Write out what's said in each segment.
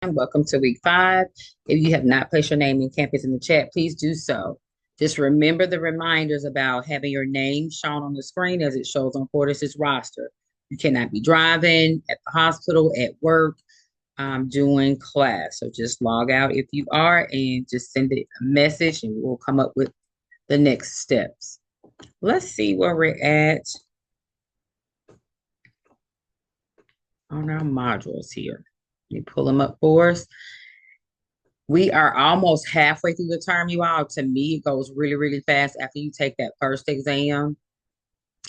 Welcome to week 5. If you have not placed your name and campus in the chat, please do so. Just remember the reminders about having your name shown on the screen as it shows on Fortis's roster. You cannot be driving, at the hospital, at work, doing class. So just log out if you are and just send it a message and we'll come up with the next steps. Let's see where we're at on our modules here. Let me pull them up for us. We are almost halfway through the term, you all. To me, it goes really, really fast after you take that first exam.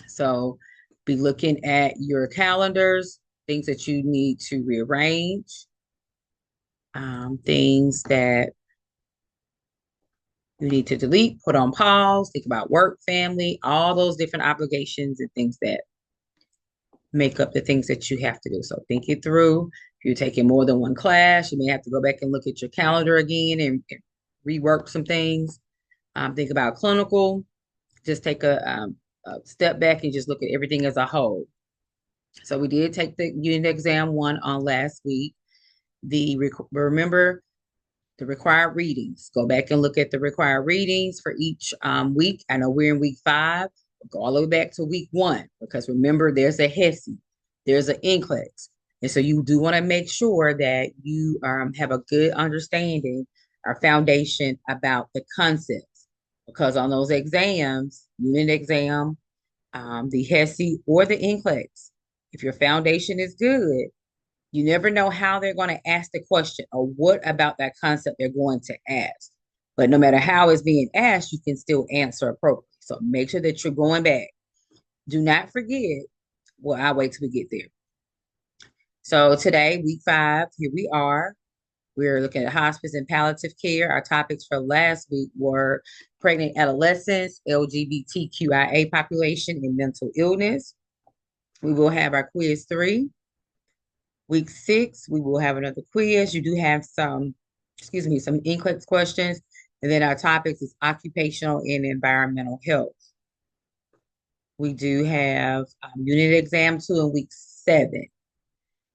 So be looking at your calendars, things that you need to rearrange, things that you need to delete, put on pause, think about work, family, all those different obligations and things that make up the things that you have to do. So think it through. If you're taking more than one class, you may have to go back and look at your calendar again and rework some things. Think about clinical. Just take a step back and just look at everything as a whole. So we did take the unit exam 1 on last week. Remember the required readings. Go back and look at the required readings for each week. I know we're in week 5. Go all the way back to week 1 because remember there's a HESI, there's an NCLEX. And so you do want to make sure that you have a good understanding or foundation about the concepts because on those exams, unit exam, the HESI or the NCLEX, if your foundation is good, you never know how they're going to ask the question or what about that concept they're going to ask. But no matter how it's being asked, you can still answer appropriately. So make sure that you're going back. Do not forget. Well, I'll wait till we get there. So today, week 5, here we are. We're looking at hospice and palliative care. Our topics for last week were pregnant adolescents, LGBTQIA population, and mental illness. We will have our quiz 3. Week 6, we will have another quiz. You do have some NCLEX questions. And then our topics is occupational and environmental health. We do have unit exam 2 in week 7.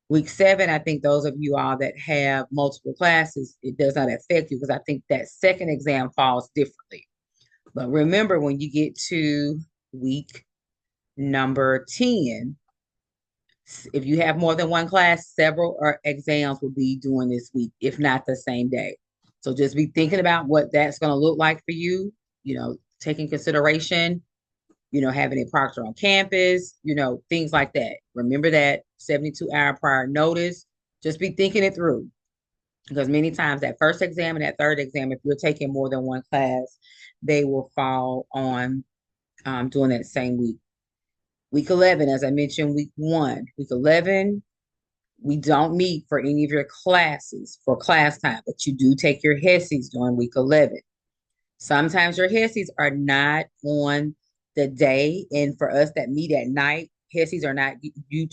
Week 7, I think those of you all that have multiple classes, it does not affect you because I think that second exam falls differently. But remember, when you get to week number 10, if you have more than one class, several exams will be doing this week, if not the same day. So just be thinking about what that's going to look like for you, taking consideration, having a proctor on campus, things like that. Remember that 72-hour prior notice. Just be thinking it through. Because many times that first exam and that third exam, if you're taking more than one class, they will fall on doing that same week. Week 11, as I mentioned, week 1. Week 11, we don't meet for any of your classes for class time, but you do take your HESIs during week 11. Sometimes your HESIs are not on the day, and for us that meet at night, HESIs are not,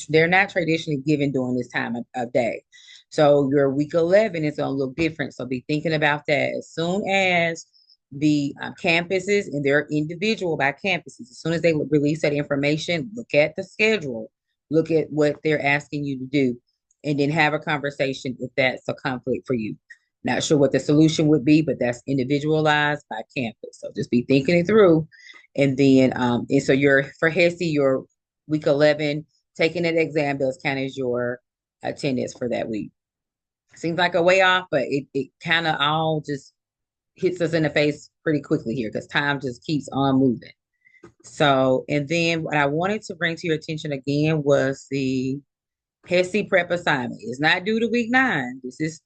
they're not traditionally given during this time of day. So your week 11 is going to look different. So be thinking about that as soon as the campuses, and they're individual by campuses. As soon as they release that information, look at the schedule, look at what they're asking you to do, and then have a conversation if that's a conflict for you. Not sure what the solution would be, but that's individualized by campus. So just be thinking it through. And then, and so for HESI, your week 11, taking that exam does count as your attendance for that week. Seems like a way off, but it kind of all just hits us in the face pretty quickly here because time just keeps on moving. So, and then what I wanted to bring to your attention again was the HESI prep assignment. It's not due to week 9. This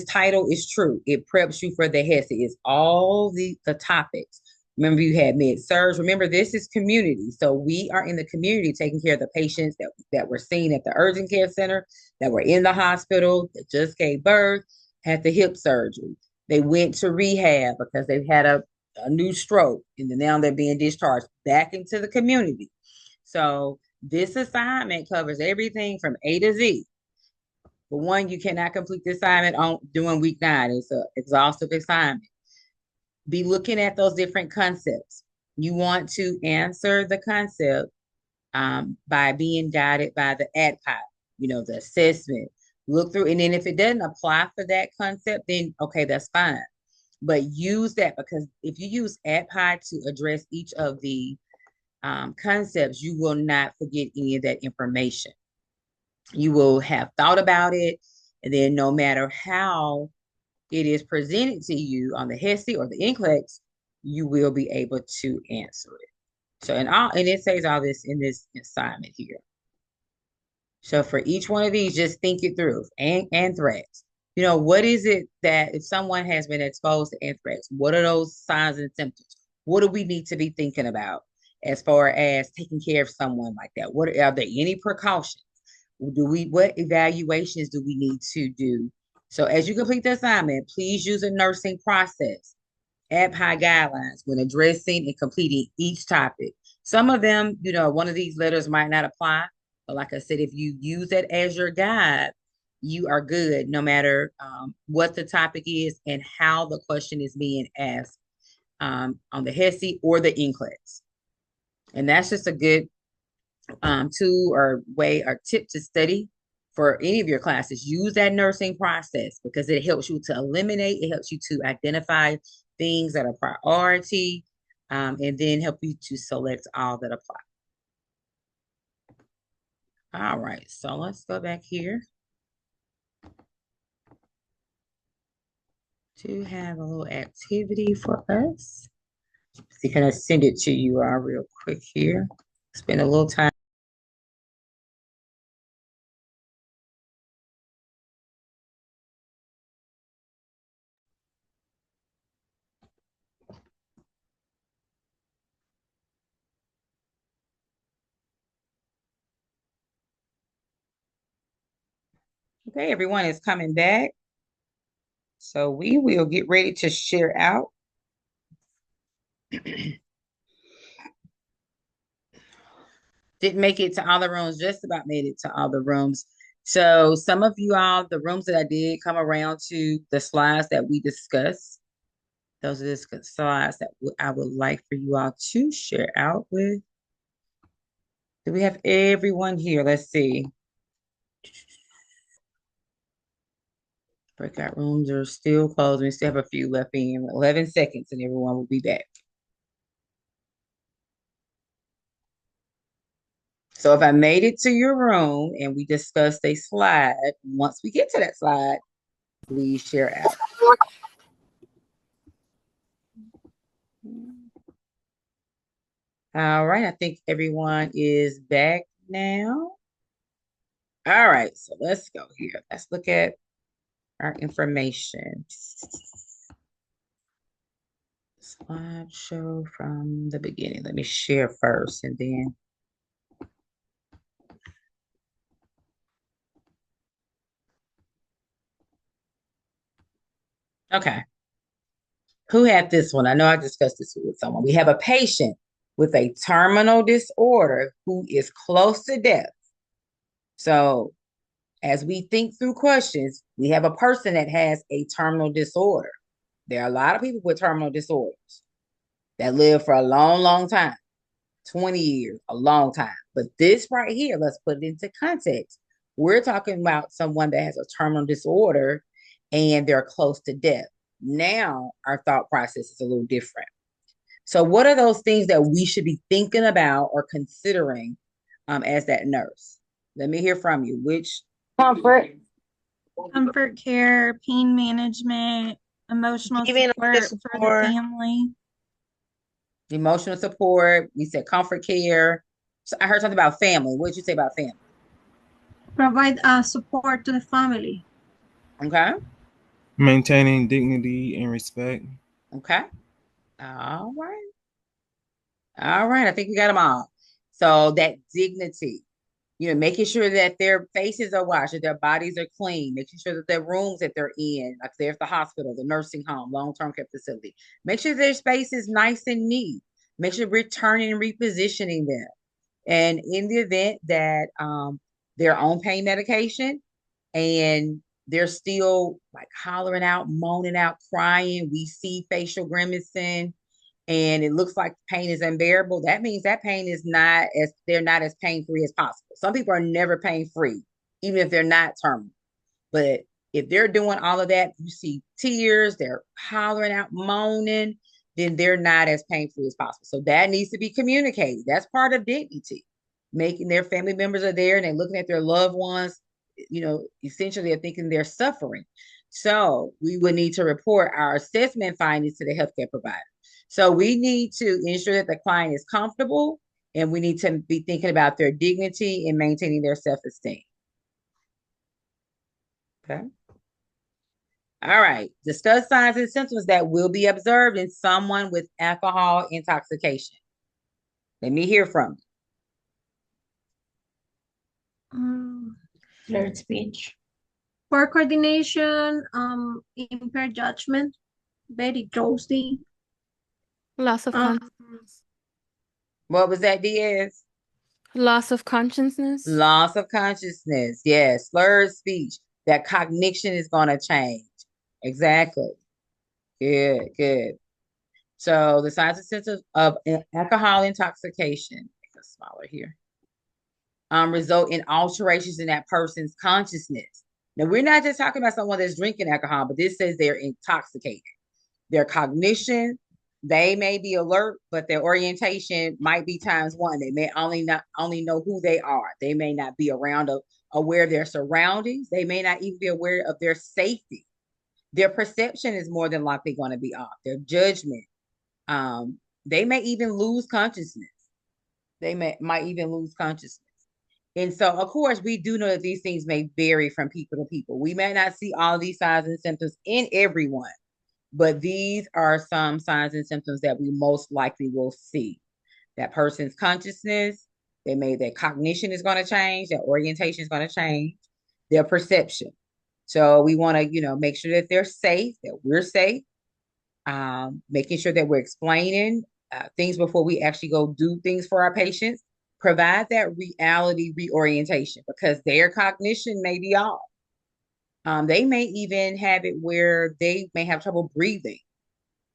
title is true. It preps you for the HESI. It's all the topics. Remember, you had med-surg. Remember, this is community. So we are in the community taking care of the patients that were seen at the urgent care center, that were in the hospital, that just gave birth, had the hip surgery. They went to rehab because they've had a new stroke, and then now they're being discharged back into the community. So this assignment covers everything from A to Z. But one, you cannot complete the assignment during week 9. It's an exhaustive assignment. Be looking at those different concepts. You want to answer the concept by being guided by the APR, the assessment, Look through, and then if it doesn't apply for that concept, then okay, that's fine. But use that, because if you use API to address each of the concepts, you will not forget any of that information. You will have thought about it, and then no matter how it is presented to you on the HESI or the NCLEX, you will be able to answer it. So, and it says all this in this assignment here. So for each one of these, just think it through. And anthrax. You know, what is it that if someone has been exposed to anthrax, what are those signs and symptoms? What do we need to be thinking about as far as taking care of someone like that? What are there any precautions? What evaluations do we need to do? So as you complete the assignment, please use a nursing process, APHI guidelines when addressing and completing each topic. Some of them, you know, one of these letters might not apply, but like I said, if you use it as your guide, you are good no matter what the topic is and how the question is being asked on the HESI or the NCLEX. And that's just a good tool or way or tip to study for any of your classes. Use that nursing process because it helps you to eliminate, it helps you to identify things that are priority, and then help you to select all that apply. All right, so let's go back here to have a little activity for us. So can I send it to you all real quick here? Spend a little time. Okay, everyone is coming back. So we will get ready to share out. Didn't make it to all the rooms, just about made it to all the rooms. So some of you all, the rooms that I did come around to the slides that we discussed. Those are the slides that I would like for you all to share out with. Do we have everyone here? Let's see. Breakout rooms are still closed. We still have a few left in 11 seconds and everyone will be back. So if I made it to your room and we discussed a slide, once we get to that slide, please share out. All right, I think everyone is back now. All right, so let's go here. Let's look at our information. Slideshow from the beginning. Let me share first and then. Okay. Who had this one? I know I discussed this with someone. We have a patient with a terminal disorder who is close to death. So as we think through questions, we have a person that has a terminal disorder. There are a lot of people with terminal disorders that live for a long, long time, 20 years, a long time. But this right here, let's put it into context. We're talking about someone that has a terminal disorder and they're close to death. Now our thought process is a little different. So what are those things that we should be thinking about or considering as that nurse? Let me hear from you. Which Comfort care, pain management, emotional support for the family. Emotional support. We said comfort care. So I heard something about family. What did you say about family? Provide support to the family. Okay. Maintaining dignity and respect. Okay. All right. All right. I think we got them all. So that dignity, making sure that their faces are washed, that their bodies are clean, making sure that their rooms that they're in, like there's the hospital, the nursing home, long-term care facility, make sure their space is nice and neat. Make sure we're turning and repositioning them. And in the event that they're on pain medication and they're still like hollering out, moaning out, crying, we see facial grimacing, and it looks like pain is unbearable, that means that pain is they're not as pain-free as possible. Some people are never pain-free, even if they're not terminal. But if they're doing all of that, you see tears, they're hollering out, moaning, then they're not as painful as possible. So that needs to be communicated. That's part of dignity. Making their family members are there and they're looking at their loved ones, essentially they're thinking they're suffering. So we would need to report our assessment findings to the healthcare provider. So we need to ensure that the client is comfortable, and we need to be thinking about their dignity and maintaining their self-esteem. Okay. All right. Discuss signs and symptoms that will be observed in someone with alcohol intoxication. Let me hear from Um, Slurred speech. poor coordination, impaired judgment, very drowsy. Loss of consciousness. What was that, Diaz? Loss of consciousness. Loss of consciousness. Yes. Slurred speech. That cognition is going to change. Exactly. Good, good. So the signs and symptoms of alcohol intoxication, make it smaller here, result in alterations in that person's consciousness. Now, we're not just talking about someone that's drinking alcohol, but this says they're intoxicated. Their cognition, they may be alert, but their orientation might be times one. They may only know who they are. They may not be aware of their surroundings. They may not even be aware of their safety. Their perception is more than likely going to be off. Their judgment. They may even lose consciousness. Might even lose consciousness. And so, of course, we do know that these things may vary from people to people. We may not see all of these signs and symptoms in everyone, but these are some signs and symptoms that we most likely will see. That person's consciousness, their cognition is going to change, their orientation is going to change, their perception. So we want to, make sure that they're safe, that we're safe, making sure that we're explaining things before we actually go do things for our patients. Provide that reality reorientation, because their cognition may be off. They may even have it where they may have trouble breathing,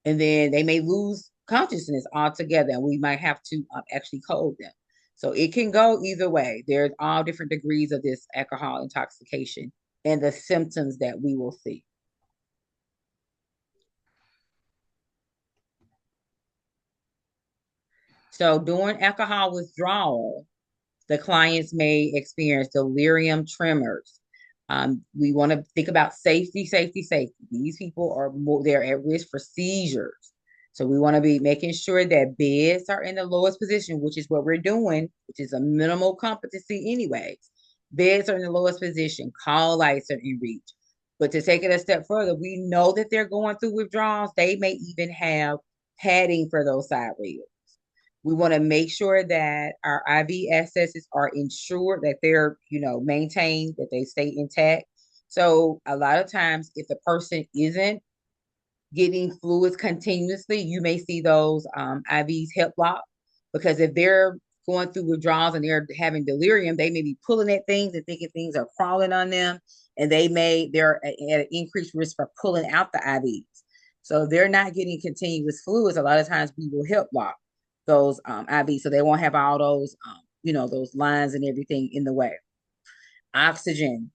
and then they may lose consciousness altogether, and we might have to actually code them. So it can go either way. There's all different degrees of this alcohol intoxication and the symptoms that we will see. So during alcohol withdrawal, the clients may experience delirium tremors. We want to think about safety. These people they're at risk for seizures. So we want to be making sure that beds are in the lowest position, which is what we're doing, which is a minimal competency anyways. Beds are in the lowest position. Call lights are in reach. But to take it a step further, we know that they're going through withdrawals. They may even have padding for those side rails. We want to make sure that our IV accesses are ensured, that they're, maintained, that they stay intact. So a lot of times, if the person isn't getting fluids continuously, you may see those IVs hip lock, because if they're going through withdrawals and they're having delirium, they may be pulling at things and thinking things are crawling on them, and they're at an increased risk for pulling out the IVs. So if they're not getting continuous fluids, a lot of times we will hip lock those IVs, so they won't have all those those lines and everything in the way. Oxygen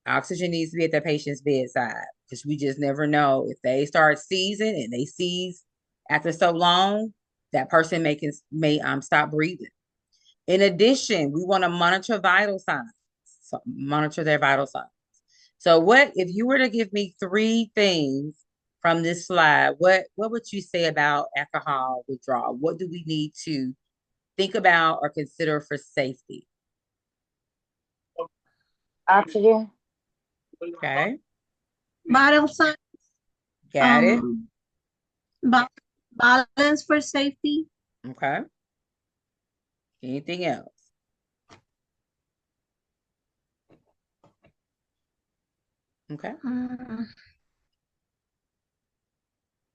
needs to be at the patient's bedside, because we just never know if they start seizing and they seize after so long, that person may stop breathing. In addition, we want to monitor vital signs. So monitor their vital signs. So what if you were to give me 3 things from this slide, what would you say about alcohol withdrawal? What do we need to think about or consider for safety? Oxygen. Okay. Vital signs. Got it. Balance for safety. Okay. Anything else? Okay.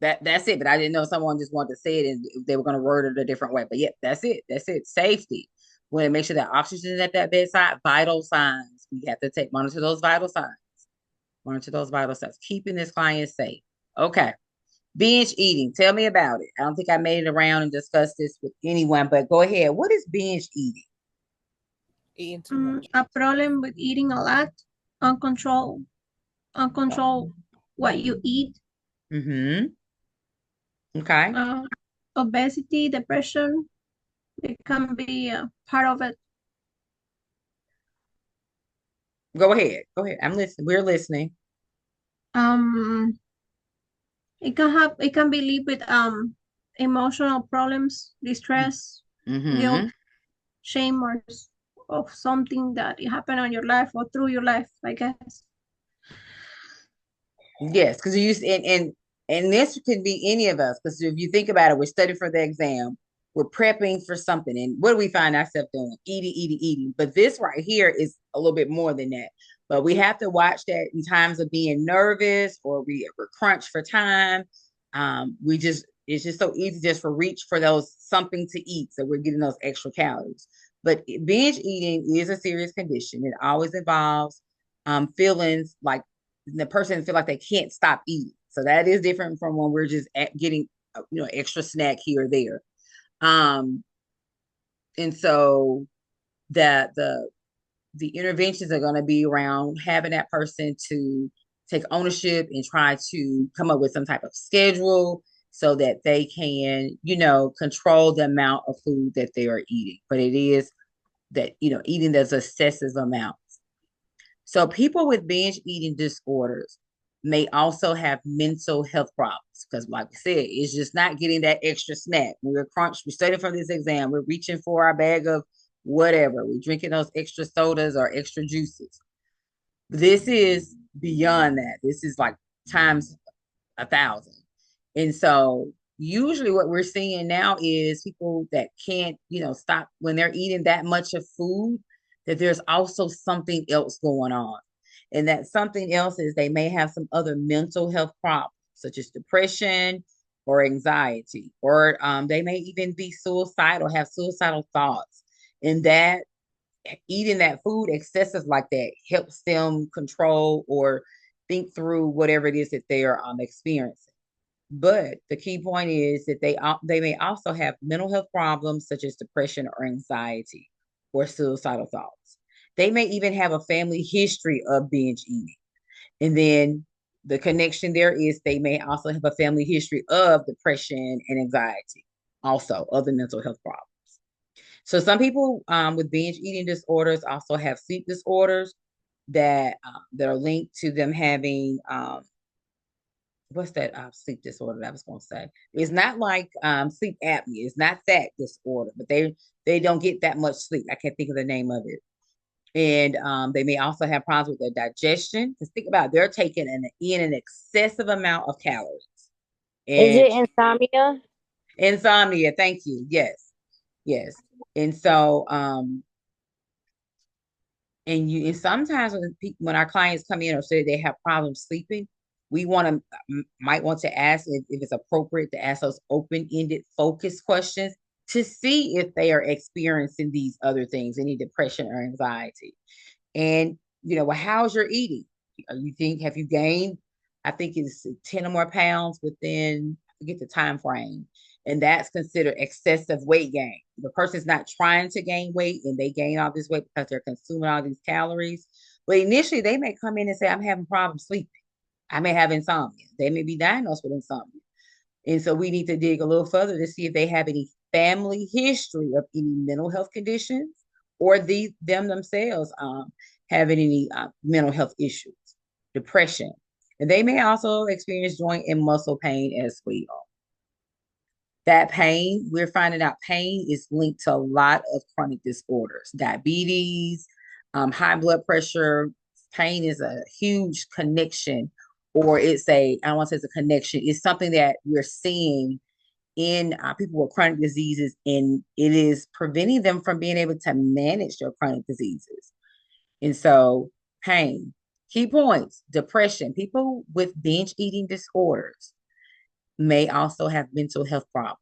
That's it. But I didn't know someone just wanted to say it and they were going to word it a different way. But yeah, that's it. Safety. We want to make sure that oxygen is at that bedside. Vital signs. We have to monitor those vital signs. Keeping this client safe. Okay. Binge eating. Tell me about it. I don't think I made it around and discussed this with anyone, but go ahead. What is binge eating? Eating too much. A problem with eating a lot, uncontrolled. control what you eat. Mm-hmm. Okay. Obesity, depression, it can be part of it. Go ahead. Go ahead. I'm listening. We're listening. Um, it can be linked with emotional problems, distress, guilt, Mm-hmm. shame, or of something that it happened on your life or through your life, I guess. Yes, because you used and this could be any of us. Because if you think about it, we're studying for the exam, we're prepping for something, and what do we find ourselves doing? Eating, eating, eating. But this right here is a little bit more than that. But we have to watch that in times of being nervous or we're crunched for time. We just it's just so easy just for reach for those something to eat, so we're getting those extra calories. But binge eating is a serious condition. It always involves feelings like the person feel like they can't stop eating. So that is different from when we're just getting extra snack here or there. Um, and so that the interventions are going to be around having that person to take ownership and try to come up with some type of schedule so that they can, control the amount of food that they are eating. But it is that, eating those excessive amounts. So people with binge eating disorders may also have mental health problems because, like I said, it's just not getting that extra snack. We're crunched, we're studying for this exam, we're reaching for our bag of whatever, we're drinking those extra sodas or extra juices. This is beyond that. This is like times 1,000. And so usually what we're seeing now is people that can't, stop when they're eating that much of food, that there's also something else going on. And that something else is they may have some other mental health problems, such as depression or anxiety, or they may even be suicidal, have suicidal thoughts. And that eating that food excessive like that helps them control or think through whatever it is that they are experiencing. But the key point is that they may also have mental health problems such as depression or anxiety or suicidal thoughts. They may even have a family history of binge eating. And then the connection there is they may also have a family history of depression and anxiety, also other mental health problems. So some people with binge eating disorders also have sleep disorders that are linked to them having what's that sleep disorder that I was going to say? It's not like sleep apnea. It's not that disorder, but they don't get that much sleep. I can't think of the name of it. And they may also have problems with their digestion. Because think about it, they're taking an excessive amount of calories. Is And it insomnia? insomnia, thank you. Yes. Yes. And so and sometimes when our clients come in or say they have problems sleeping, we might want to ask if it's appropriate to ask those open-ended focus questions to see if they are experiencing these other things, any depression or anxiety. And well, how's your eating? Have you gained, I think it's 10 or more pounds within, I forget the time frame, and that's considered excessive weight gain. The person's not trying to gain weight and they gain all this weight because they're consuming all these calories. But initially, they may come in and say, I'm having problems sleeping. I may have insomnia. They may be diagnosed with insomnia. And so we need to dig a little further to see if they have any family history of any mental health conditions or them themselves having any mental health issues, depression. And they may also experience joint and muscle pain as well. That pain, we're finding out pain is linked to a lot of chronic disorders, diabetes, high blood pressure. Pain is a huge connection, or I don't want to say it's a connection, it's something that we're seeing in people with chronic diseases, and it is preventing them from being able to manage their chronic diseases. And so, pain, key points, depression, people with binge eating disorders may also have mental health problems,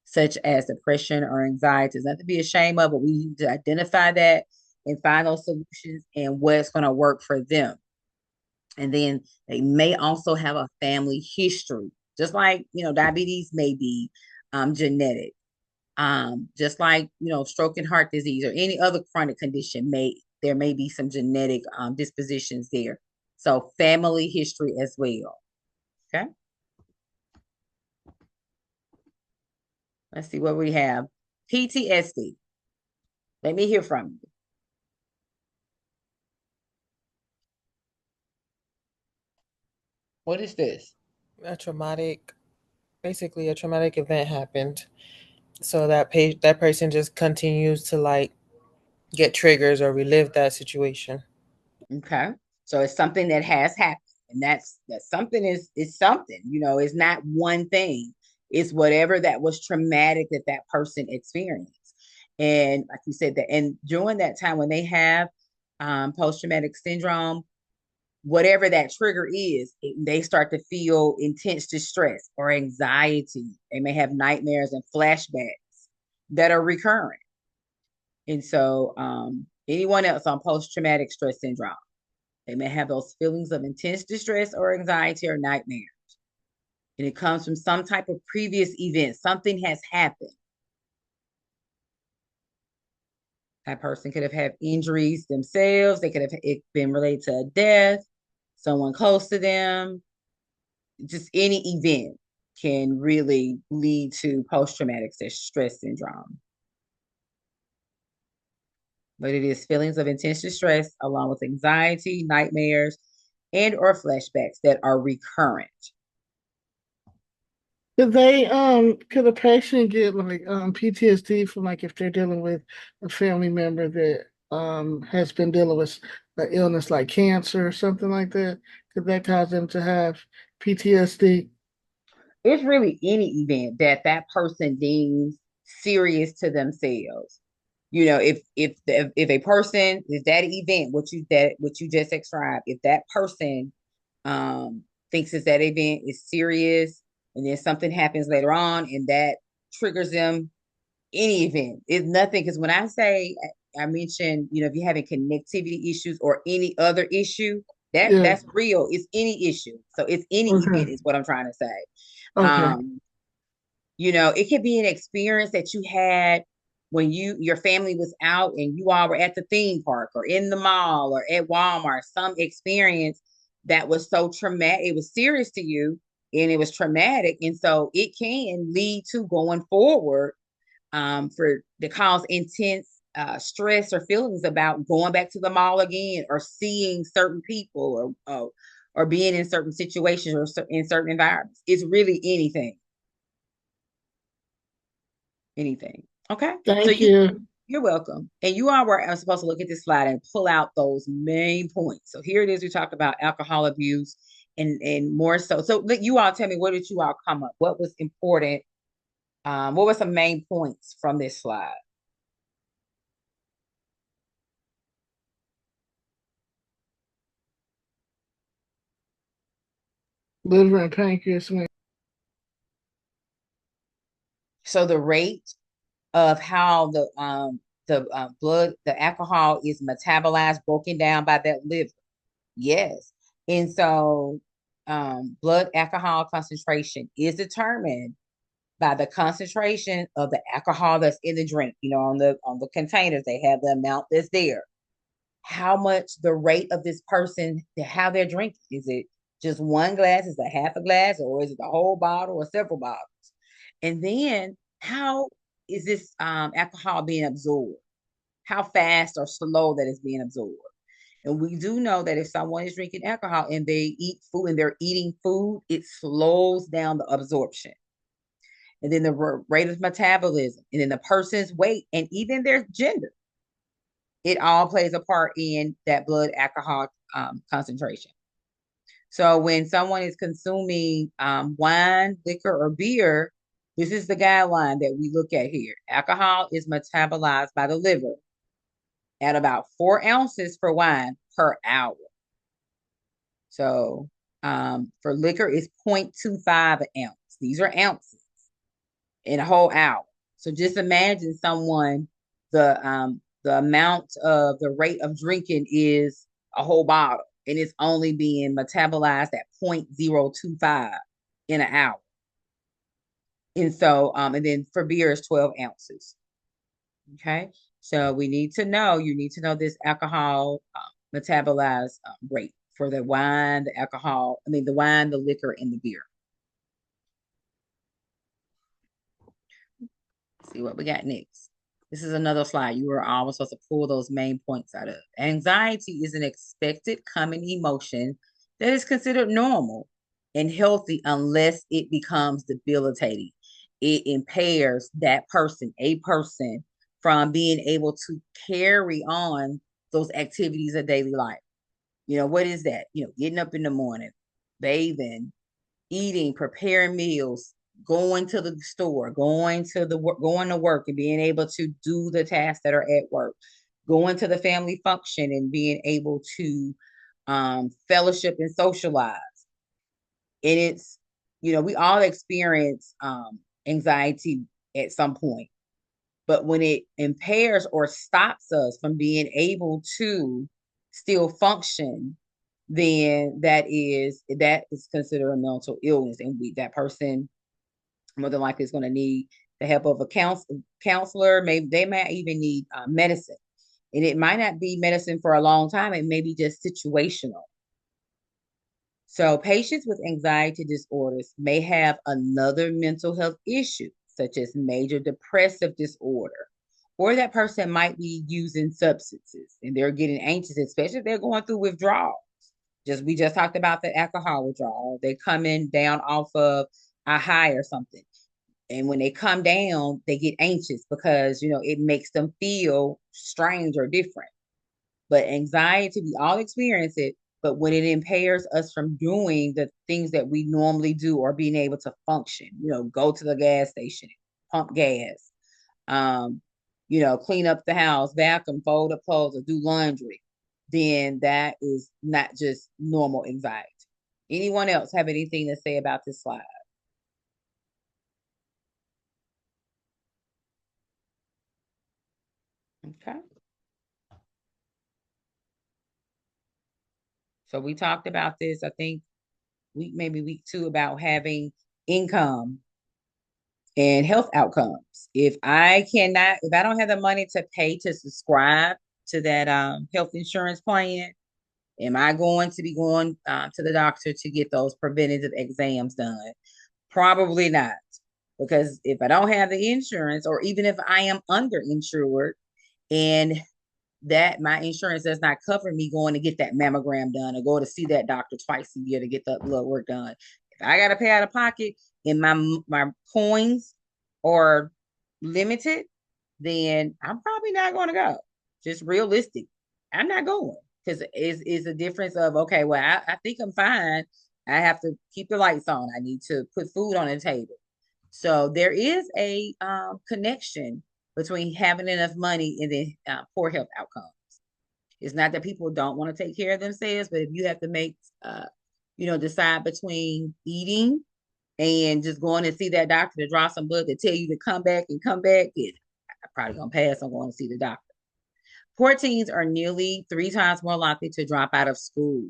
such as depression or anxiety. It's not to be ashamed of, but we need to identify that and find those solutions and what's going to work for them. And then they may also have a family history, just like, diabetes may be genetic. Just like, stroke and heart disease or any other chronic condition there may be some genetic dispositions there. So family history as well. Okay. Let's see what we have. PTSD. Let me hear from you. What is this? Basically a traumatic event happened. So that person just continues to like get triggers or relive that situation. Okay. So it's something that has happened. And that's something is something, it's not one thing. It's whatever that was traumatic that person experienced. And like you said, that and during that time when they have post-traumatic syndrome, whatever that trigger is, they start to feel intense distress or anxiety. They may have nightmares and flashbacks that are recurring. And so anyone else on post-traumatic stress syndrome, they may have those feelings of intense distress or anxiety or nightmares. And it comes from some type of previous event. Something has happened. That person could have had injuries themselves. They could have been related to a death, someone close to them. Just any event can really lead to post-traumatic stress syndrome. But it is feelings of intense distress along with anxiety, nightmares, and or flashbacks that are recurrent. Could a patient get like PTSD from like if they're dealing with a family member that has been dealing with an illness like cancer or something like that? Could that cause them to have PTSD? It's really any event that person deems serious to themselves. If a person is that event, what you just described, if that person thinks that event is serious, and then something happens later on, and that triggers them, any event is nothing. Because when I mentioned, if you're having connectivity issues or any other issue, that's real. It's any issue. So it's any event is what I'm trying to say. Okay. It could be an experience that you had when your family was out and you all were at the theme park or in the mall or at Walmart, some experience that was so traumatic, it was serious to you and it was traumatic. And so it can lead to going forward to cause intense stress or feelings about going back to the mall again or seeing certain people or being in certain situations or in certain environments. It's really anything. Okay. Thank you. You're welcome. And you all were supposed to look at this slide and pull out those main points. So here it is. We talked about alcohol abuse and more so. So you all tell me, what did you all come up? What was important? What were some main points from this slide? Liver and pancreas. So the rate of how the blood, the alcohol is metabolized, broken down by that liver. Yes. And so blood alcohol concentration is determined by the concentration of the alcohol that's in the drink. On the containers, they have the amount that's there. How much the rate of this person, how they're drinking. Is it just one glass? Is it half a glass? Or is it the whole bottle or several bottles? And then how is this alcohol being absorbed? How fast or slow that is being absorbed? And we do know that if someone is drinking alcohol and they eat food and they're eating food, it slows down the absorption. And then the rate of metabolism, and then the person's weight, and even their gender. It all plays a part in that blood alcohol concentration. So when someone is consuming wine, liquor, or beer, this is the guideline that we look at here. Alcohol is metabolized by the liver at about 4 ounces for wine per hour. So for liquor, it's 0.25 an ounce. These are ounces in a whole hour. So just imagine someone, the amount of the rate of drinking is a whole bottle, and it's only being metabolized at 0.025 in an hour. And so, and then for beer is 12 ounces. Okay. So you need to know this alcohol metabolized rate for the wine, the alcohol, the wine, the liquor, and the beer. Let's see what we got next. This is another slide. You are always supposed to pull those main points out of. Anxiety is an expected common emotion that is considered normal and healthy unless it becomes debilitating. It impairs that person, a person, from being able to carry on those activities of daily life. What is that? Getting up in the morning, bathing, eating, preparing meals, going to the store, going to work and being able to do the tasks that are at work, going to the family function and being able to fellowship and socialize. And it's, we all experience anxiety at some point. But when it impairs or stops us from being able to still function, then that is considered a mental illness, and that person more than likely is going to need the help of a counselor. Maybe they might even need medicine, and it might not be medicine for a long time. It may be just situational. So patients with anxiety disorders may have another mental health issue, such as major depressive disorder, or that person might be using substances and they're getting anxious, especially if they're going through withdrawal. We just talked about the alcohol withdrawal. They're coming down off of a high or something. And when they come down, they get anxious because, it makes them feel strange or different. But anxiety, we all experience it. But when it impairs us from doing the things that we normally do or being able to function, go to the gas station, pump gas, clean up the house, vacuum, fold up clothes, or do laundry, then that is not just normal anxiety. Anyone else have anything to say about this slide? Okay. So we talked about this, I think, week 2, about having income and health outcomes. If I don't have the money to pay to subscribe to that health insurance plan, am I going to be going to the doctor to get those preventative exams done? Probably not. Because if I don't have the insurance, or even if I am underinsured and that my insurance does not cover me going to get that mammogram done or go to see that doctor twice a year to get that blood work done, if I got to pay out of pocket and my coins are limited, then I'm probably not going to go. Just realistic. I'm not going, because it's a difference of, okay, well, I think I'm fine. I have to keep the lights on. I need to put food on the table. So there is a connection between having enough money and then poor health outcomes. It's not that people don't want to take care of themselves, but if you have to make, decide between eating and just going to see that doctor to draw some blood to tell you to come back, yeah, I'm probably going to pass on going to see the doctor. Poor teens are nearly 3 times more likely to drop out of school.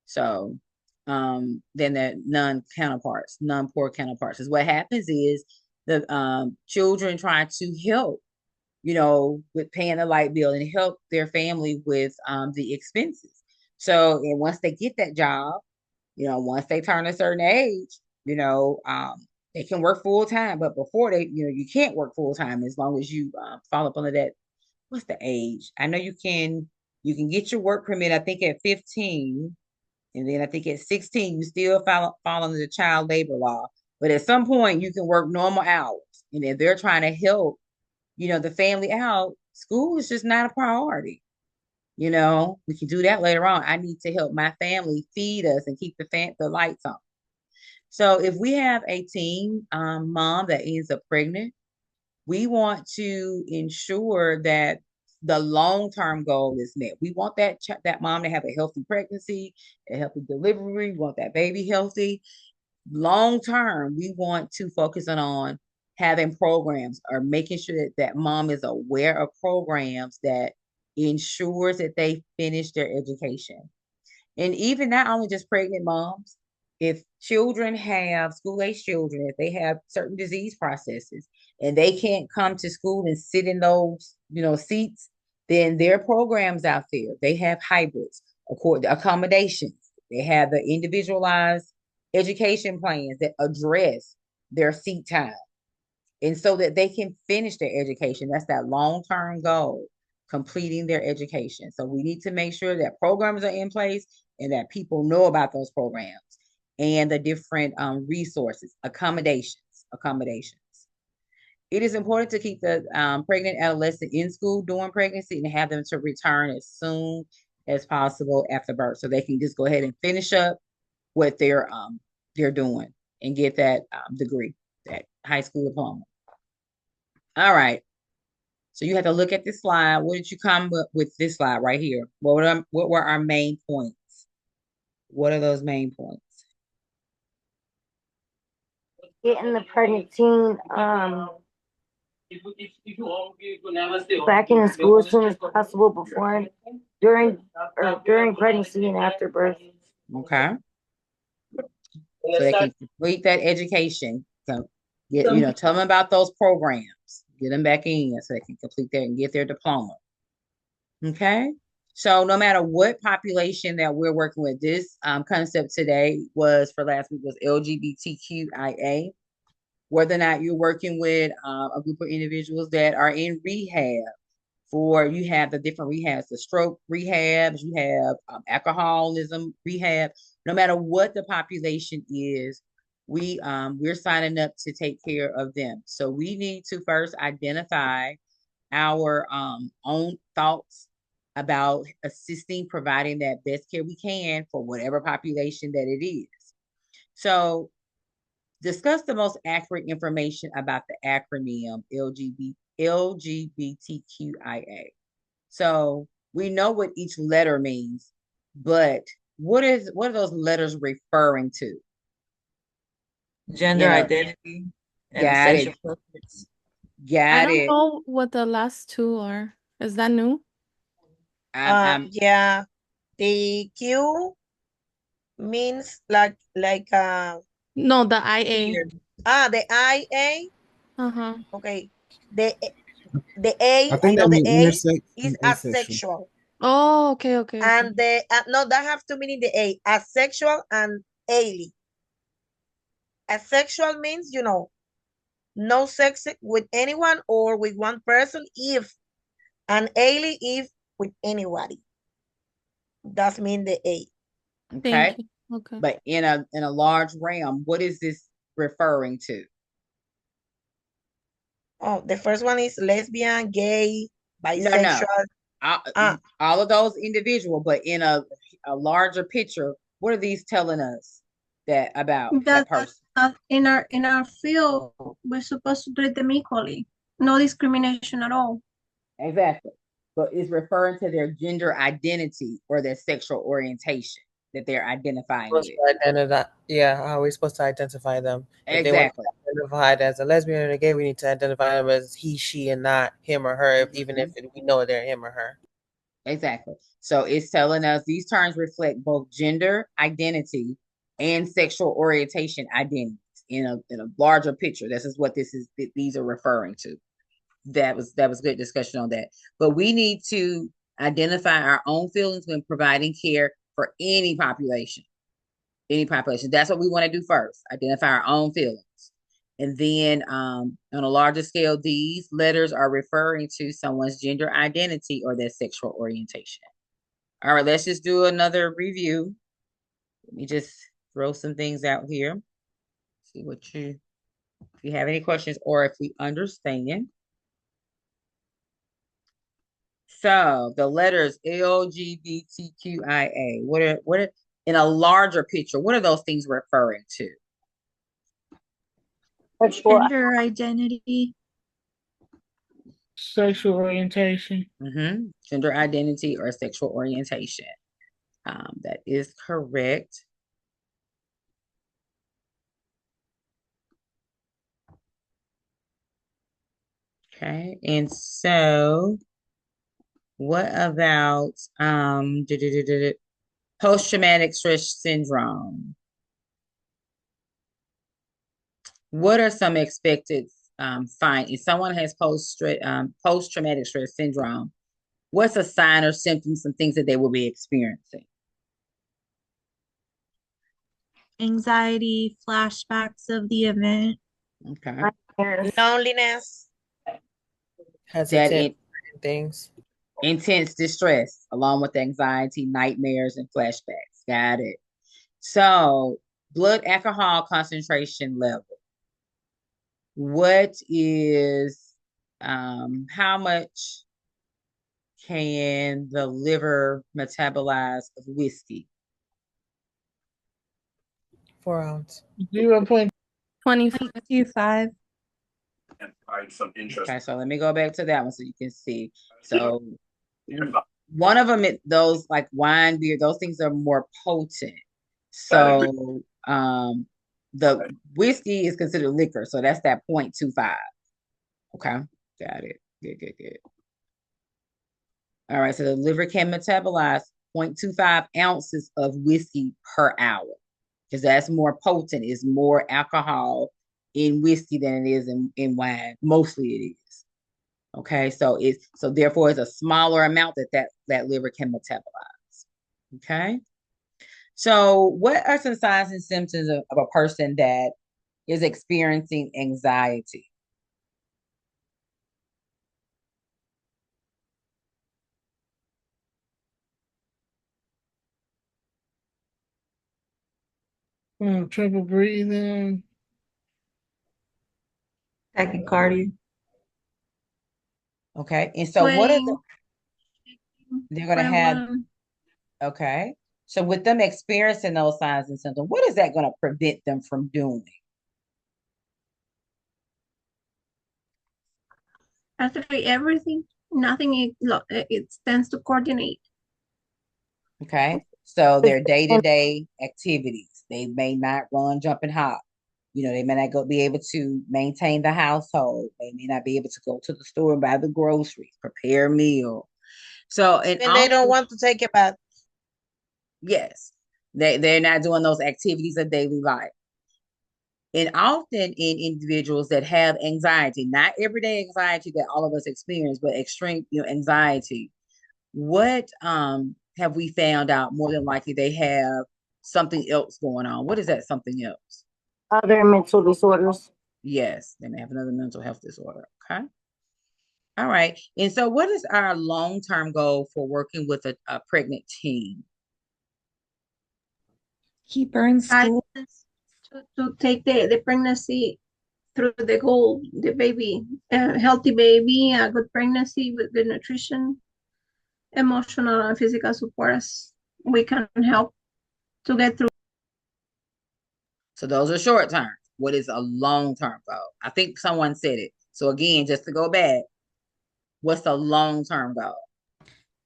So, than the non-poor counterparts. Is what happens is the children try to help, with paying the light bill and help their family with the expenses. So, and once they get that job, once they turn a certain age, they can work full time. But before you can't work full time as long as you fall up under that. What's the age? I know you can get your work permit, I think at 15. And then I think at 16, you still fall under the child labor law. But at some point, you can work normal hours. And if they're trying to help, the family out, school is just not a priority. We can do that later on. I need to help my family feed us and keep the lights on. So if we have a teen mom that ends up pregnant, we want to ensure that the long-term goal is met. We want that mom to have a healthy pregnancy, a healthy delivery. We want that baby healthy. Long-term, we want to focus on having programs or making sure that mom is aware of programs that ensures that they finish their education. And even not only just pregnant moms, if children have school-age children, if they have certain disease processes and they can't come to school and sit in those, seats, then there are programs out there. They have hybrids accommodations. They have the individualized education plans that address their seat time. And so that they can finish their education. That's that long-term goal, completing their education. So we need to make sure that programs are in place and that people know about those programs and the different resources, accommodations. It is important to keep the pregnant adolescent in school during pregnancy and have them to return as soon as possible after birth, so they can just go ahead and finish up what they're doing and get that degree, that high school diploma. All right. So you have to look at this slide. What did you come up with this slide right here? What were our main points? What are those main points? Getting the pregnant teen back in school as soon as possible before, during pregnancy and after birth. Okay. So they can complete that education. So tell them about those programs. Get them back in so they can complete that and get their diploma. Okay. So no matter what population that we're working with, this concept today was for last week was LGBTQIA. Whether or not you're working with a group of individuals that are in rehab, you have the different rehabs, the stroke rehabs, you have alcoholism rehab. No matter what the population is, we're signing up to take care of them. So we need to first identify our own thoughts about assisting, providing that best care we can for whatever population that it is. So discuss the most accurate information about the acronym LGBTQIA. So we know what each letter means, but what are those letters referring to? Gender identity and Got sexual it. preference. I Got don't it. know what the last two are. Is that new? Yeah, the Q means like No, the IA. the IA. Uh-huh. Okay, the A, I think know that the means A intersex is and asexual. asexual, Oh, okay. and the no, that have two meaning. The A, asexual and aly. Asexual means no sex with anyone or with one person, and aly if with anybody. That mean the A. Okay. Thank you. Okay. But in a large realm, what is this referring to? Oh, the first one is lesbian, gay, bisexual. No. All of those individual, but in a larger picture, what are these telling us about that person? In our field, we're supposed to treat them equally. No discrimination at all. Exactly. But it's referring to their gender identity or their sexual orientation that they're identifying with. How are we supposed to identify them? If they want Exactly. to be identified as a lesbian or a gay, we need to identify them as he, she, and not him or her, even if we know they're him or her. Exactly. So it's telling us these terms reflect both gender identity and sexual orientation identities in a larger picture. This is what these are referring to. That was good discussion on that. But we need to identify our own feelings when providing care for any population. That's what we want to do first. Identify our own feelings. And then on a larger scale, these letters are referring to someone's gender identity or their sexual orientation. All right, let's just do another review. Let me just throw some things out here. See if you have any questions or if we understand. So the letters LGBTQIA, what are in a larger picture, what are those things referring to? Gender identity. Sexual orientation. Gender identity or sexual orientation. That is correct. Okay, and so what about post-traumatic stress syndrome? What are some expected findings? If someone has post-traumatic stress syndrome, what's a sign or symptoms, some things that they will be experiencing? anxiety, flashbacks of the event. Okay. Loneliness. Hesitant things. Intense distress, along with anxiety, nightmares, and flashbacks. Got it. So, blood alcohol concentration level. What is, how much can the liver metabolize of whiskey? 4 ounces. 0.25. Okay, so let me go back to that one so you can see. So one of them, those like wine, beer, those things are more potent. So the whiskey is considered liquor, so that's that 0.25. Okay, got it. Good. All right, so the liver can metabolize 0.25 ounces of whiskey per hour because that's more potent. It's more alcohol in whiskey than it is in wine. Mostly it is. Okay, so therefore it's a smaller amount that liver can metabolize. Okay. So what are some signs and symptoms of a person that is experiencing anxiety? Trouble breathing. Tachycardia. Okay, and so what are they're going to have? Trembling. Okay, so with them experiencing those signs and symptoms, what is that going to prevent them from doing? Actually, everything, nothing, it tends to coordinate. Okay, so their day-to-day activities, they may not run, jump, and hop. You know, they may not be able to maintain the household. They may not be able to go to the store and buy the groceries, prepare a meal. So, and they don't want to take a bath. Yes, they're not doing those activities of daily life. And often in individuals that have anxiety, not everyday anxiety that all of us experience, but extreme, anxiety, what have we found out more than likely they have something else going on? What is that something else? Other mental disorders. Yes, they may have another mental health disorder. Okay. All right. And so what is our long-term goal for working with a pregnant teen? Keep her in school. To take the pregnancy through the goal, the baby, a healthy baby, a good pregnancy with good nutrition, emotional and physical support as we can help to get through. So those are short term. What is a long-term goal? I think someone said it. So again, just to go back, what's the long-term goal?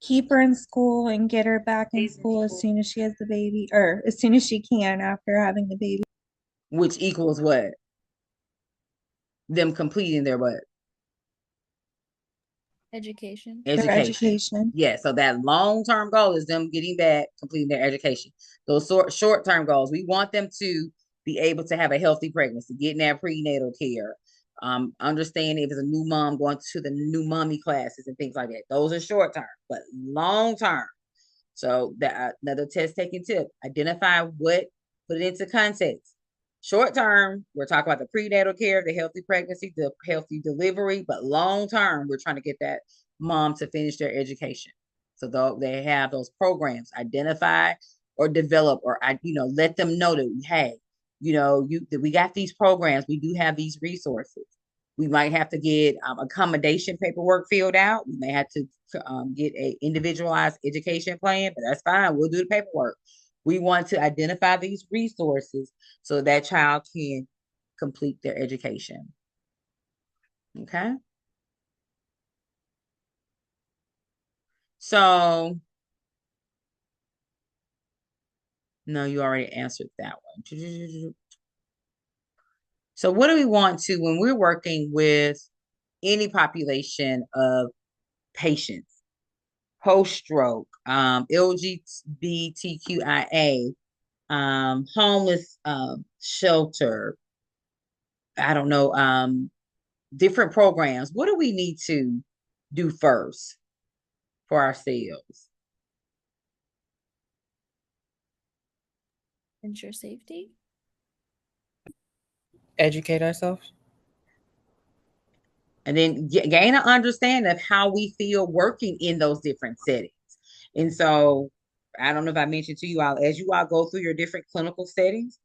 Keep her in school and get her back in school as soon as she has the baby, or as soon as she can after having the baby. Which equals what? Them completing their what? Education. Their education. Yeah, so that long-term goal is them getting back, completing their education. Those short-term goals, we want them to be able to have a healthy pregnancy, getting that prenatal care, understanding if it's a new mom going to the new mommy classes and things like that. Those are short-term, but long-term. So that another test-taking tip: identify what, put it into context. Short term, we're talking about the prenatal care, the healthy pregnancy, the healthy delivery, but long term, we're trying to get that mom to finish their education. So they have those programs, identify or develop, or let them know that, hey, we got these programs, we do have these resources. We might have to get accommodation paperwork filled out. We may have to get a individualized education plan, but that's fine. We'll do the paperwork. We want to identify these resources so that child can complete their education. Okay. So, no, you already answered that one. So what do we want to, when we're working with any population of patients, post-stroke, LGBTQIA, homeless shelter, I don't know, different programs. What do we need to do first for ourselves? Ensure safety. Educate ourselves. And then gain an understanding of how we feel working in those different settings. And so I don't know if I mentioned to you all, as you all go through your different clinical settings,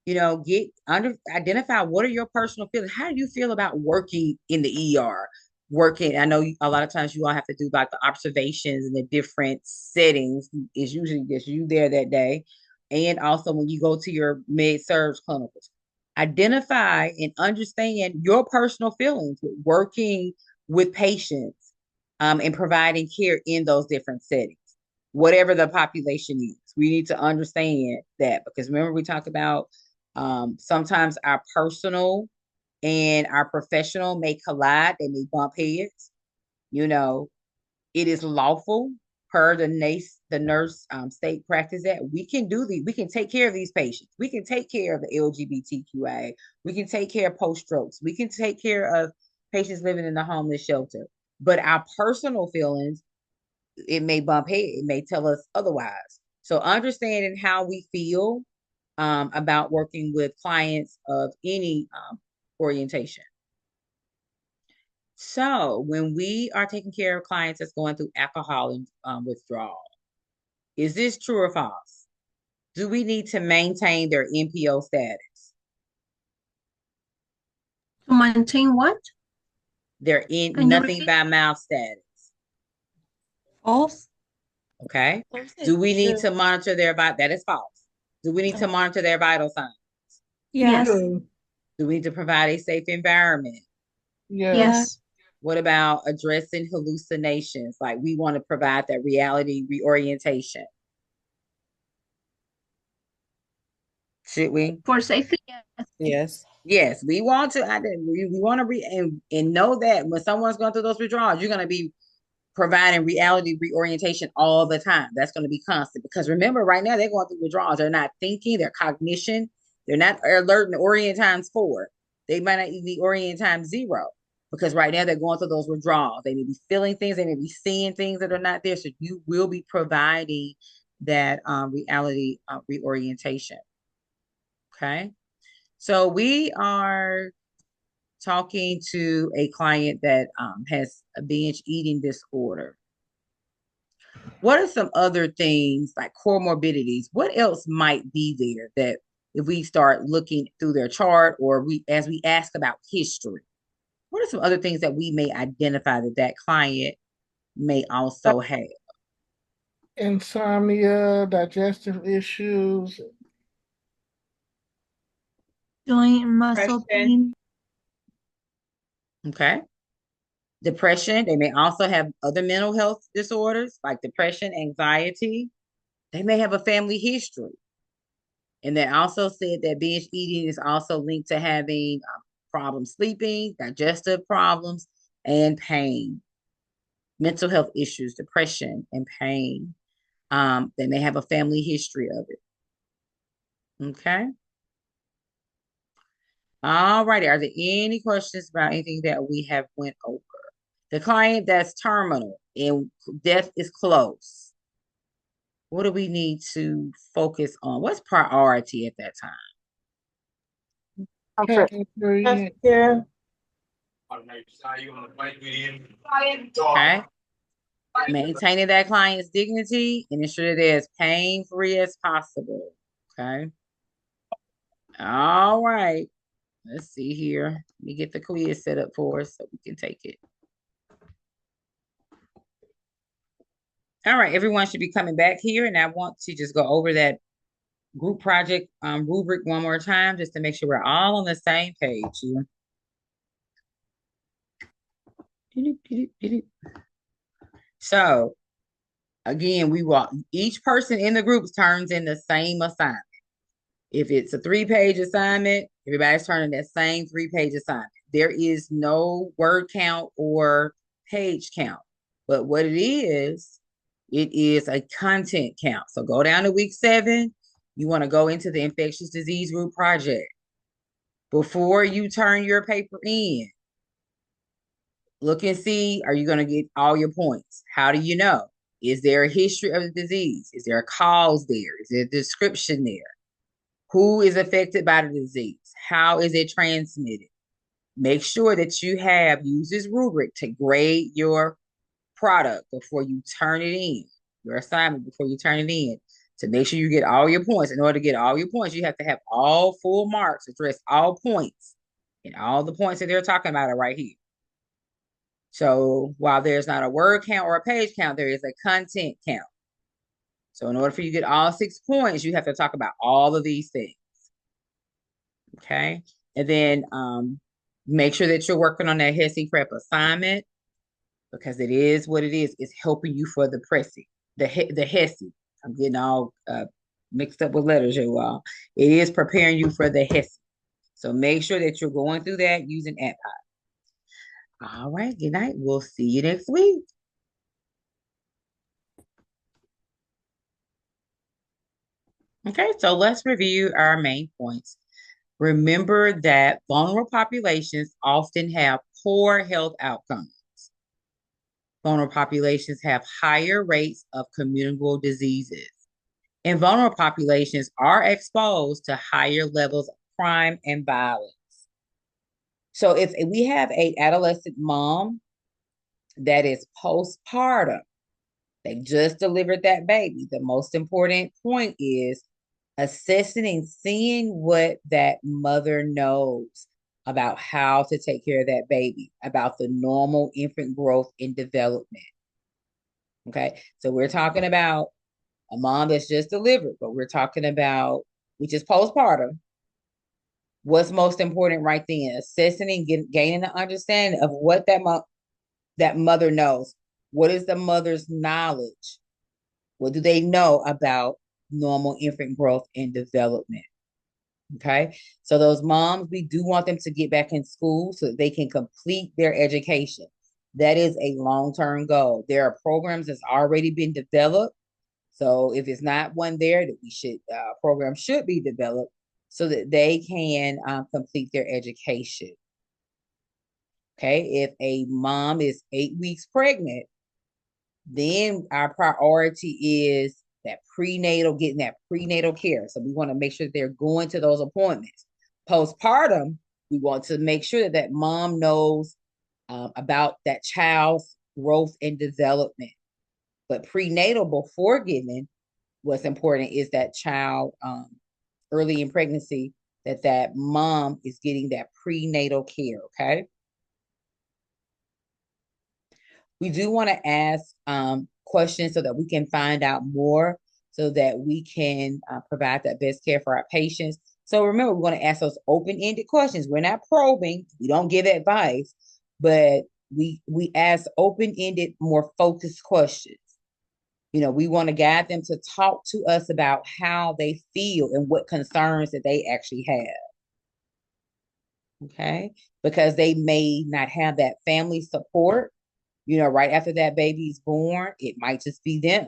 identify what are your personal feelings. How do you feel about working in the ER? Working, I know a lot of times you all have to do like the observations in the different settings. It's usually just you there that day. And also when you go to your med-surg clinicals, identify and understand your personal feelings with working with patients, and providing care in those different settings, whatever the population is. We need to understand that, because remember we talked about sometimes our personal and our professional may collide, they may bump heads. It is lawful per the nurse state practice that we can take care of these patients. We can take care of the LGBTQA. We can take care of post-strokes. We can take care of patients living in the homeless shelter. But our personal feelings, it may bump head. It may tell us otherwise. So understanding how we feel about working with clients of any orientation. So when we are taking care of clients that's going through alcohol and withdrawal, is this true or false? Do we need to maintain their NPO status? To maintain what? Their nothing by mouth status. False. Okay. Do we need to monitor their that is false. Do we need to monitor their vital signs? Yes. True. Do we need to provide a safe environment? Yes. What about addressing hallucinations? Like we want to provide that reality reorientation. Should we? For safety, yes. Yes. Yes, we want to. We want to and know that when someone's going through those withdrawals, you're going to be providing reality reorientation all the time. That's going to be constant, because remember, right now they're going through withdrawals. They're not thinking. Their cognition. They're not alert in orient times 4. They might not even be orient times 0, because right now they're going through those withdrawals. They may be feeling things. They may be seeing things that are not there. So you will be providing that reality reorientation. Okay. So we are talking to a client that has a binge eating disorder. What are some other things like comorbidities? What else might be there that if we start looking through their chart, or as we ask about history, what are some other things that we may identify that client may also have? Insomnia, digestive issues. Joint and muscle pain. Okay. Depression. They may also have other mental health disorders like depression, anxiety. They may have a family history. And they also said that binge eating is also linked to having problems sleeping, digestive problems, and pain. Mental health issues, depression, and pain. They may have a family history of it. Okay. All righty. Are there any questions about anything that we have went over? The client that's terminal and death is close. What do we need to focus on? What's priority at that time? Comfort. Yeah. Okay. Maintaining that client's dignity and ensure that they're as pain-free as possible. Okay. All right. Let's see here. Let me get the quiz set up for us so we can take it. All right. Everyone should be coming back here, and I want to just go over that group project rubric one more time just to make sure we're all on the same page here. So again, each person in the group turns in the same assignment. If it's a 3-page assignment, everybody's turning that same 3-page assignment. There is no word count or page count, but what it is a content count. So go down to week 7. You want to go into the infectious disease group project. Before you turn your paper in, look and see, are you going to get all your points? How do you know? Is there a history of the disease? Is there a cause there? Is there a description there? Who is affected by the disease? How is it transmitted? Make sure that you use this rubric to grade your product before you turn it in, your assignment before you turn it in, to make sure you get all your points. In order to get all your points, you have to have all full marks, address all points, and all the points that they're talking about are right here. So while there's not a word count or a page count, there is a content count. So in order for you to get all 6 points, you have to talk about all of these things. Okay. And then make sure that you're working on that HESI prep assignment, because it is what it is. It's helping you for the pressing, the HESI. I'm getting all mixed up with letters, you all. It is preparing you for the HESI. So make sure that you're going through that using APR. All right, good night. We'll see you next week. Okay, so let's review our main points. Remember that vulnerable populations often have poor health outcomes. Vulnerable populations have higher rates of communicable diseases. And vulnerable populations are exposed to higher levels of crime and violence. So if we have an adolescent mom that is postpartum, they just delivered that baby, the most important point is assessing and seeing what that mother knows about how to take care of that baby, about the normal infant growth and development. Okay, so we're talking about a mom that's just delivered, but we're talking about, which is postpartum. What's most important right then? Assessing and gaining an understanding of what that mother knows. What is the mother's knowledge? What do they know about normal infant growth and development? Okay, so those moms, we do want them to get back in school so that they can complete their education. That is a long-term goal. There are programs that's already been developed. So if it's not one there, that program should be developed so that they can complete their education. Okay, if a mom is 8 weeks pregnant, then our priority is that prenatal, getting that prenatal care. So we want to make sure that they're going to those appointments. Postpartum, we want to make sure that that mom knows about that child's growth and development. But prenatal, before giving, what's important is that child early in pregnancy, that mom is getting that prenatal care, okay? We do want to ask questions so that we can find out more, so that we can provide that best care for our patients. So remember, we're going to ask those open-ended questions. We're not probing. We don't give advice, but we ask open-ended, more focused questions. We want to guide them to talk to us about how they feel and what concerns that they actually have. Okay? Because they may not have that family support. Right after that baby's born, it might just be them.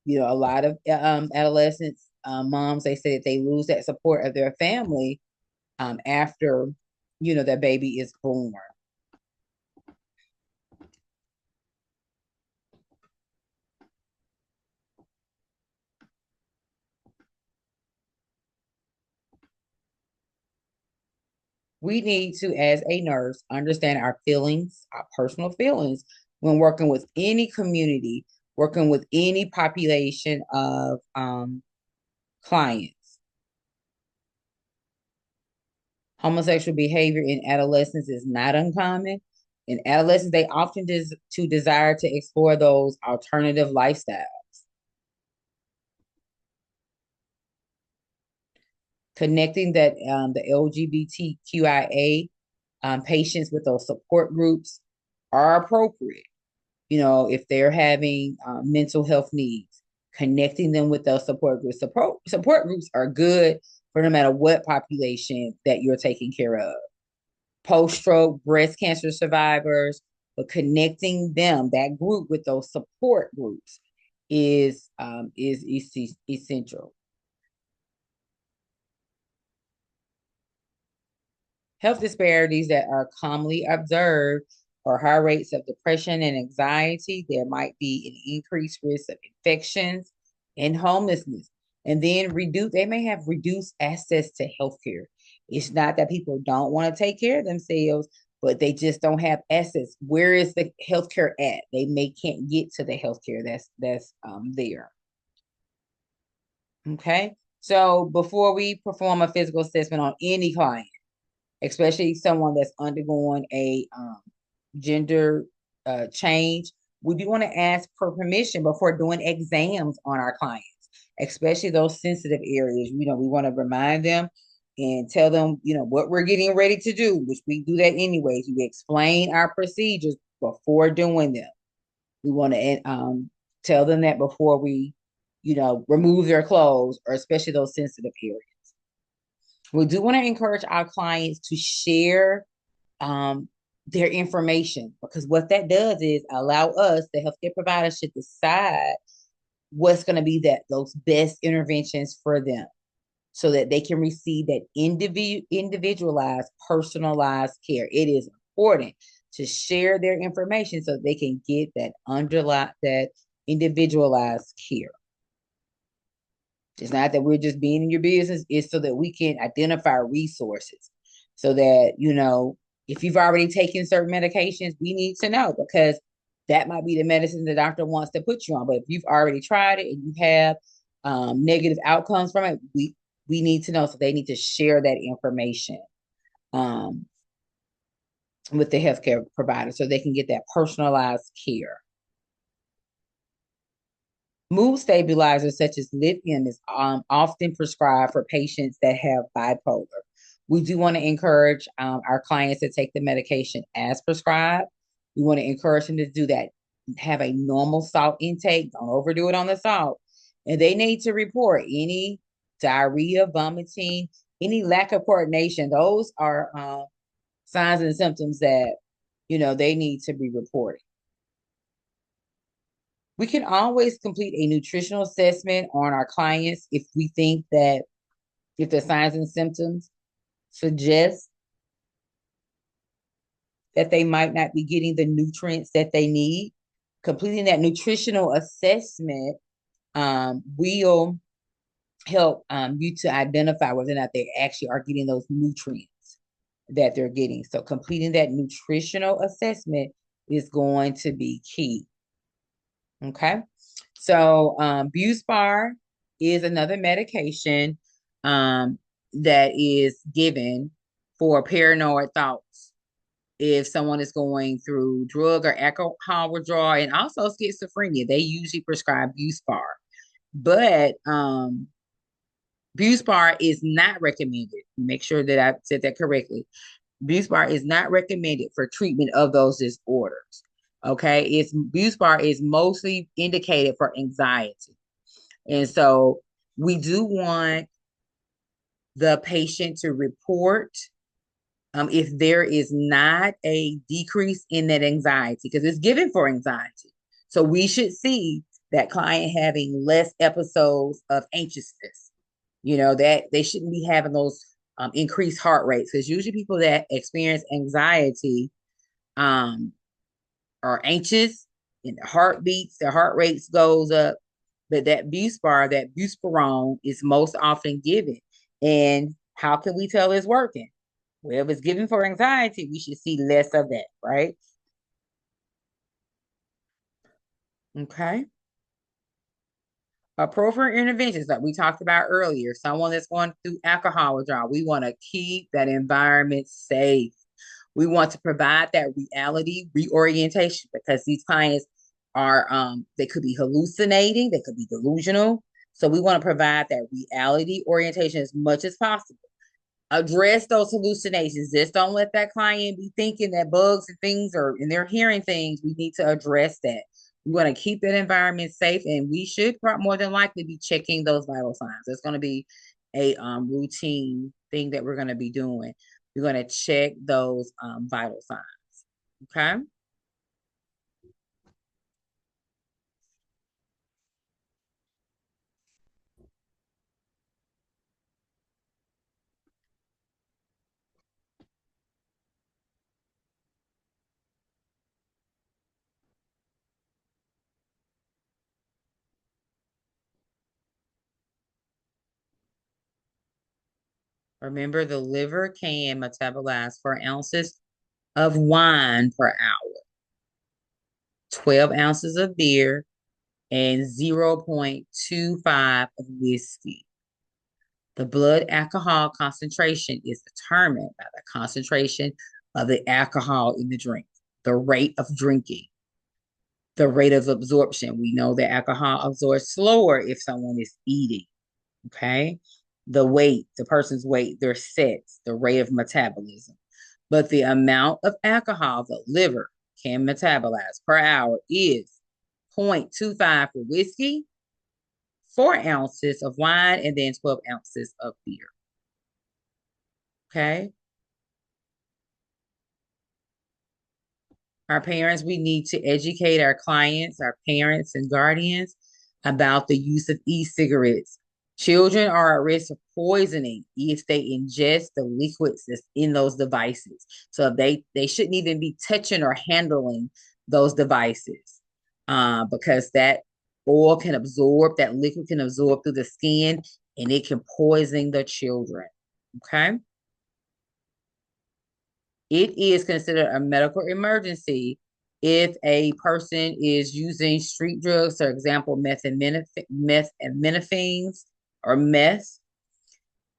A lot of adolescents, moms, they say that they lose that support of their family after, their baby is born. We need to, as a nurse, understand our feelings, our personal feelings, when working with any community, working with any population of clients. Homosexual behavior in adolescence is not uncommon. In adolescence, they often desire to explore those alternative lifestyles. Connecting that the LGBTQIA patients with those support groups are appropriate. If they're having mental health needs, connecting them with those support groups. Support groups are good for no matter what population that you're taking care of. Post-stroke breast cancer survivors, but connecting them, that group, with those support groups is essential. Health disparities that are commonly observed are high rates of depression and anxiety. There might be an increased risk of infections and homelessness. And then they may have reduced access to healthcare. It's not that people don't want to take care of themselves, but they just don't have access. Where is the healthcare at? They can't get to the healthcare that's there. Okay. So before we perform a physical assessment on any client, especially someone that's undergoing a gender change, we do want to ask for permission before doing exams on our clients, especially those sensitive areas. We want to remind them and tell them, what we're getting ready to do, which we do that anyways. We explain our procedures before doing them. We want to tell them that before we, remove their clothes, or especially those sensitive areas. We do want to encourage our clients to share their information, because what that does is allow us, the healthcare providers, to decide what's going to be those best interventions for them, so that they can receive that individualized, personalized care. It is important to share their information so they can get that individualized care. It's not that we're just being in your business, it's so that we can identify resources, so that, if you've already taken certain medications, we need to know, because that might be the medicine the doctor wants to put you on. But if you've already tried it and you have negative outcomes from it, we need to know. So they need to share that information with the healthcare provider so they can get that personalized care. Mood stabilizers such as lithium is often prescribed for patients that have bipolar. We do want to encourage our clients to take the medication as prescribed. We want to encourage them to do that. Have a normal salt intake. Don't overdo it on the salt. And they need to report any diarrhea, vomiting, any lack of coordination. Those are signs and symptoms that, they need to be reported. We can always complete a nutritional assessment on our clients if we think that, if the signs and symptoms suggest that they might not be getting the nutrients that they need. Completing that nutritional assessment will help you to identify whether or not they actually are getting those nutrients that they're getting. So completing that nutritional assessment is going to be key. Okay. So Buspar is another medication that is given for paranoid thoughts. If someone is going through drug or alcohol withdrawal, and also schizophrenia, they usually prescribe Buspar. But Buspar is not recommended. Make sure that I said that correctly. Buspar is not recommended for treatment of those disorders. Okay, Buspar is mostly indicated for anxiety. And so we do want the patient to report if there is not a decrease in that anxiety, because it's given for anxiety. So we should see that client having less episodes of anxiousness, that they shouldn't be having those increased heart rates, because usually people that experience anxiety are anxious, and their heart rates goes up. But that buspirone is most often given. And how can we tell it's working? Well, if it's given for anxiety, we should see less of that, right? Okay. Appropriate interventions that we talked about earlier. Someone that's going through alcohol withdrawal, we want to keep that environment safe. We want to provide that reality reorientation, because these clients are, they could be hallucinating, they could be delusional. So we want to provide that reality orientation as much as possible. Address those hallucinations. Just don't let that client be thinking that bugs and things are, and they're hearing things. We need to address that. We want to keep that environment safe, and we should more than likely be checking those vital signs. It's going to be a routine thing that we're going to be doing. We're going to check those vital signs. Okay. Remember, the liver can metabolize 4 ounces of wine per hour, 12 ounces of beer, and 0.25 of whiskey. The blood alcohol concentration is determined by the concentration of the alcohol in the drink, the rate of drinking, the rate of absorption. We know that alcohol absorbs slower if someone is eating, okay? The weight, the person's weight, their sex, the rate of metabolism. But the amount of alcohol the liver can metabolize per hour is 0.25 for whiskey, 4 ounces of wine, and then 12 ounces of beer. Okay? Our parents, we need to educate our clients, our parents and guardians about the use of e-cigarettes. Children are at risk of poisoning if they ingest the liquids that's in those devices. So they shouldn't even be touching or handling those devices because that oil can absorb, that liquid can absorb through the skin, and it can poison the children. Okay? It is considered a medical emergency if a person is using street drugs, for example, methamphetamines or meth.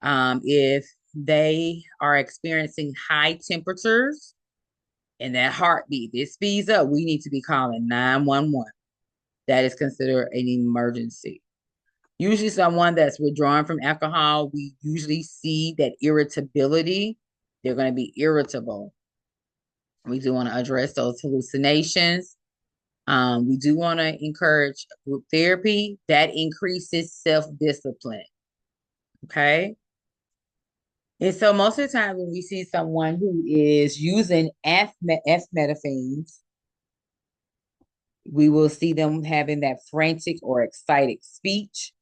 If they are experiencing high temperatures and that heartbeat, it speeds up, we need to be calling 911. That is considered an emergency. Usually someone that's withdrawn from alcohol, we usually see that irritability. They're going to be irritable. We do want to address those hallucinations. We do want to encourage group therapy that increases self-discipline. Okay. And so most of the time when we see someone who is using methamphetamines, we will see them having that frantic or excited speech.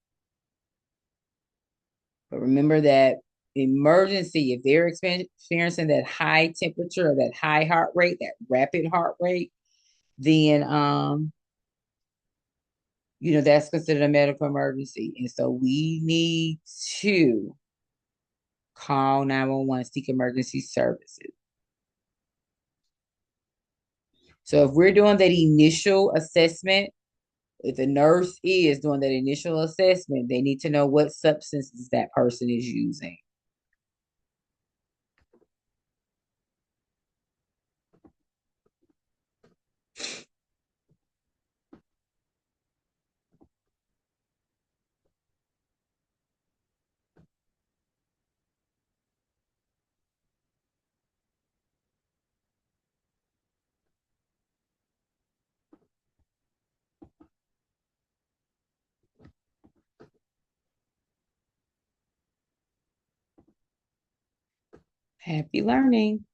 But remember that emergency, if they're experiencing that high temperature or that high heart rate, that rapid heart rate, then that's considered a medical emergency. And so we need to call 911, seek emergency services. So if we're doing that initial assessment, if the nurse is doing that initial assessment, they need to know what substances that person is using. Happy learning.